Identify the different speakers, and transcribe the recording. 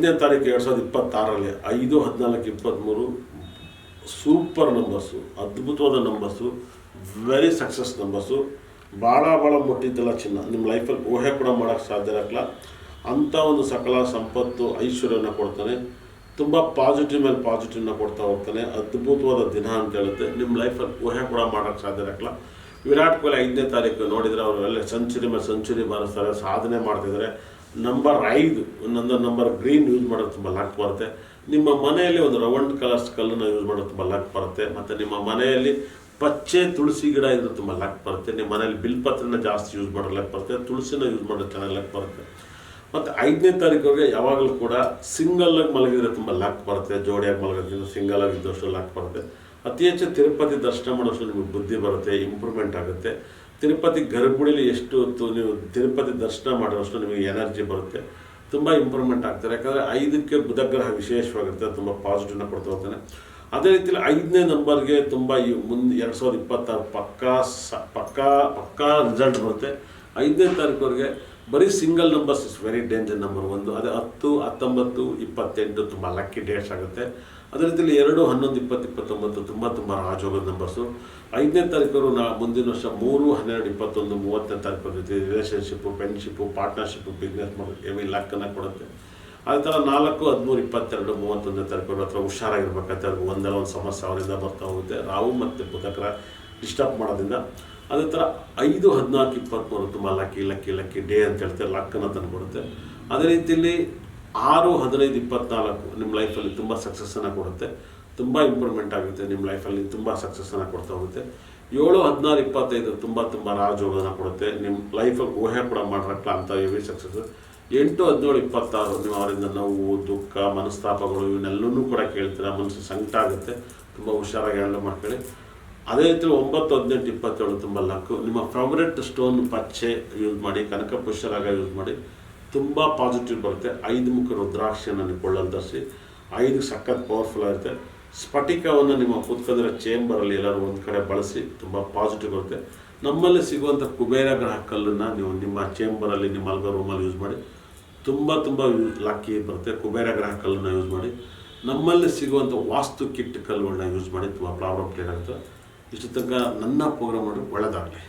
Speaker 1: 5ನೇ ತಾರೀಕು 2026ರಲ್ಲಿ 5-14-23 super numbers, ಅದ್ಭುತವಾದ ನಂಬರ್ಸು, ವೆರಿ ಸಕ್ಸಸ್ ನಂಬರ್ಸು. ಭಾಳ ಮುಟ್ಟಿದ್ದಲ್ಲ ಚಿನ್ನ. ನಿಮ್ಮ ಲೈಫಲ್ಲಿ ಊಹೆ ಕೂಡ ಮಾಡೋಕ್ಕೆ ಸಾಧ್ಯ ಇರಲ್ಲ ಅಂಥ ಒಂದು ಸಕಲ ಸಂಪತ್ತು ಐಶ್ವರ್ಯನ ಕೊಡ್ತಾನೆ. ತುಂಬ ಪಾಸಿಟಿವ್ ಮೇಲೆ ಪಾಸಿಟಿವ್ನ ಕೊಡ್ತಾ ಹೋಗ್ತಾನೆ. ಅದ್ಭುತವಾದ ದಿನ ಅಂತ ಹೇಳುತ್ತೆ. ನಿಮ್ಮ ಲೈಫಲ್ಲಿ ಊಹೆ ಕೂಡ ಮಾಡೋಕ್ಕೆ ಸಾಧ್ಯ ಇರಲ್ಲ. ವಿರಾಟ್ ಕೊಹ್ಲಿ 5ನೇ ತಾರೀಕು ನೋಡಿದರೆ ಅವರೆಲ್ಲ ಸೆಂಚುರಿ ಮೇಲೆ ಸೆಂಚುರಿ ಬಾರಿಸ್ತಾರೆ, ಸಾಧನೆ ಮಾಡ್ತಿದ್ದಾರೆ. ನಂಬರ್ 5 ನಂಬರ್ ಗ್ರೀನ್ ಯೂಸ್ ಮಾಡೋದು ತುಂಬ ಲಕ್ ಬರುತ್ತೆ. ನಿಮ್ಮ ಮನೆಯಲ್ಲಿ ಒಂದು ರೌಂಡ್ ಕಲರ್ಸ್ ಕಲ್ಲನ್ನು ಯೂಸ್ ಮಾಡೋದು ತುಂಬ ಲಕ್ ಬರುತ್ತೆ. ಮತ್ತು ನಿಮ್ಮ ಮನೆಯಲ್ಲಿ ಪಚ್ಚೆ ತುಳಸಿ ಗಿಡ ಇದ್ರೆ ತುಂಬ ಲಕ್ ಬರುತ್ತೆ. ನಿಮ್ಮ ಮನೆಯಲ್ಲಿ ಬಿಲ್ಪತ್ರನ ಜಾಸ್ತಿ ಯೂಸ್ ಮಾಡೋ ಲಕ್ ಬರುತ್ತೆ. ತುಳಸಿನ ಯೂಸ್ ಮಾಡೋದು ಚೆನ್ನಾಗಿ ಲಕ್ ಬರುತ್ತೆ. ಮತ್ತು 5ನೇ ತಾರೀಕಿಗೆ ಯಾವಾಗಲೂ ಕೂಡ ಸಿಂಗಲಾಗಿ ಮಲಗಿದ್ರೆ ತುಂಬ ಲಕ್ ಬರುತ್ತೆ. ಜೋಡಿಯಾಗಿ ಮಲಗೋದ್ರಿಂದ ಸಿಂಗಲಾಗಿ ಇದ್ದಷ್ಟು ಲಕ್ ಬರುತ್ತೆ. ಅತಿ ಹೆಚ್ಚು ತಿರುಪತಿ ದರ್ಶನ ಮಾಡೋಷ್ಟು ನಿಮಗೆ ಬುದ್ಧಿ ಬರುತ್ತೆ, ಇಂಪ್ರೂವ್ಮೆಂಟ್ ಆಗುತ್ತೆ. ತಿರುಪತಿ ಗರ್ಭಗುಡಿಲಿ ಎಷ್ಟು ಹೊತ್ತು ನೀವು ತಿರುಪತಿ ದರ್ಶನ ಮಾಡೋಷ್ಟು ನಿಮಗೆ ಎನರ್ಜಿ ಬರುತ್ತೆ, ತುಂಬ ಇಂಪ್ರೂವ್ಮೆಂಟ್ ಆಗ್ತಾರೆ. ಯಾಕಂದರೆ 5ಕ್ಕೆ ಬುಧಗ್ರಹ ವಿಶೇಷವಾಗಿರುತ್ತೆ, ತುಂಬ ಪಾಸಿಟಿವ್ನ ಕೊಡ್ತಾ ಹೋಗ್ತಾನೆ. ಅದೇ ರೀತಿಯಲ್ಲಿ 5ನೇ ನಂಬರ್ಗೆ ತುಂಬ ಈ ಮುಂದೆ 2026 ಪಕ್ಕಾ ರಿಸಲ್ಟ್ ಬರುತ್ತೆ. 5ನೇ ತಾರೀಕುವರೆಗೆ ಬರೀ single numbers is very danger. Number 1 ಅದೇ 10, 19, 28 ತುಂಬ ಲಕ್ಕಿ ಡೇಟ್ಸ್ ಆಗುತ್ತೆ. ಅದೇ ರೀತಿಯಲ್ಲಿ 2, 11, 20, 29 ತುಂಬ ರಾಜೋಗದ ನಂಬರ್ಸು. 5ನೇ ತಾರೀಕು ಮುಂದಿನ ವರ್ಷ 3, 12, 21, 30ನೇ ತಾರೀಕು ಜೊತೆ ರಿಲೇಷನ್ಶಿಪ್ಪು, ಫ್ರೆಂಡ್ಶಿಪ್ಪು, ಪಾರ್ಟ್ನರ್ಶಿಪ್ಪು, ಬಿಸ್ನೆಸ್ ಮಾಡೋದು ಹೆವಿ ಲಕ್ಕನ್ನು ಕೊಡುತ್ತೆ. ಅದೇ ಥರ 4, 13, 22, 31ನೇ ತಾರೀಕು ಹತ್ರ ಹುಷಾರಾಗಿರ್ಬೇಕಾದ್ರೆ ಅವ್ರಿಗೆ ಒಂದಲ್ಲ ಒಂದು ಸಮಸ್ಯೆ ಅವರಿಂದ ಬರ್ತಾ ಹೋಗುತ್ತೆ. ರಾಹು ಮತ್ತು ಬುಧಗ್ರಹ ಡಿಸ್ಟರ್ಬ್ ಮಾಡೋದ್ರಿಂದ. ಅದೇ ಥರ 5, 14, 23 ತುಂಬ ಲಕ್ಕಿ ಡೇ ಅಂತ ಹೇಳ್ತಾರೆ, ಲಕ್ಕನ್ನು ತಂದುಕೊಡುತ್ತೆ. ಅದೇ ರೀತಿಯಲ್ಲಿ 6, 15, 24 ನಿಮ್ಮ ಲೈಫಲ್ಲಿ ತುಂಬ ಸಕ್ಸಸ್ಸನ್ನು ಕೊಡುತ್ತೆ, ತುಂಬ ಇಂಪ್ರೂವ್ಮೆಂಟ್ ಆಗುತ್ತೆ. ನಿಮ್ಮ ಲೈಫಲ್ಲಿ ತುಂಬ ಸಕ್ಸಸ್ಸನ್ನು ಕೊಡ್ತಾ ಹೋಗುತ್ತೆ. 7, 16, 25 ತುಂಬ ರಾಜಯೋಗನ ಕೊಡುತ್ತೆ. ನಿಮ್ಮ ಲೈಫಲ್ಲಿ ಊಹೆ ಕೂಡ ಮಾಡಿರಲ್ಲ ಅಂತ ಹೆವಿ ಸಕ್ಸಸ್. 8, 17, 26 ನೀವು ಅವರಿಂದ ನೋವು, ದುಃಖ, ಮನಸ್ತಾಪಗಳು ಇವನ್ನೆಲ್ಲವೂ ಕೂಡ ಕೇಳ್ತೀರಾ. ಮನಸ್ಸು ಸಂಕಟ ಆಗುತ್ತೆ, ತುಂಬ ಹುಷಾರಾಗಿ ಹ್ಯಾಂಡಲ್ ಮಾಡ್ಕೊಳ್ಳಿ. ಅದೇ ರೀತಿ 9, 18, 27 ತುಂಬ ಲಕ್ಕು. ನಿಮ್ಮ ಫೇವ್ರೆಟ್ ಸ್ಟೋನ್ ಪಚ್ಚೆ ಯೂಸ್ ಮಾಡಿ, ಕನಕ ಪುಷ್ಯರಾಗ ಯೂಸ್ ಮಾಡಿ, ತುಂಬ ಪಾಸಿಟಿವ್ ಬರುತ್ತೆ. 5 ಮುಖ ರುದ್ರಾಕ್ಷಿಯನ್ನು ನೀವು ಕೊಳ್ಳಲು ಧರಿಸಿ. 5 ಸಖತ್ ಪವರ್ಫುಲ್ ಆಗುತ್ತೆ. ಸ್ಫಟಿಕವನ್ನು ನಿಮ್ಮ ಕೂತ್ಕೊಂಡಿರೋ ಚೇಂಬರಲ್ಲಿ ಎಲ್ಲರೂ ಒಂದು ಕಡೆ ಬಳಸಿ, ತುಂಬ ಪಾಸಿಟಿವ್ ಬರುತ್ತೆ. ನಮ್ಮಲ್ಲಿ ಸಿಗುವಂಥ ಕುಬೇರ ಗ್ರಹ ಕಲ್ಲನ್ನು ನೀವು ನಿಮ್ಮ ಚೇಂಬರಲ್ಲಿ, ನಿಮ್ಮ ಮಲಗೋ ರೂಮಲ್ಲಿ ಯೂಸ್ ಮಾಡಿ, ತುಂಬ ಲಕ್ಕಿ ಬರುತ್ತೆ. ಕುಬೇರ ಗ್ರಹ ಕಲ್ಲನ್ನು ಯೂಸ್ ಮಾಡಿ. ನಮ್ಮಲ್ಲಿ ಸಿಗುವಂಥ ವಾಸ್ತು ಕಿಟ್ ಕಲ್ಲುಗಳನ್ನ ಯೂಸ್ ಮಾಡಿ, ತುಂಬ ಪ್ರಾಬ್ಲಮ್ ಕ್ಲಿಯರ್ ಆಗುತ್ತೆ. ಇಷ್ಟು ತನಕ ನನ್ನ ಪ್ರೋಗ್ರಾಮ್ ಮಾಡಿ ಒಳ್ಳೆಯದಾಗಲಿ.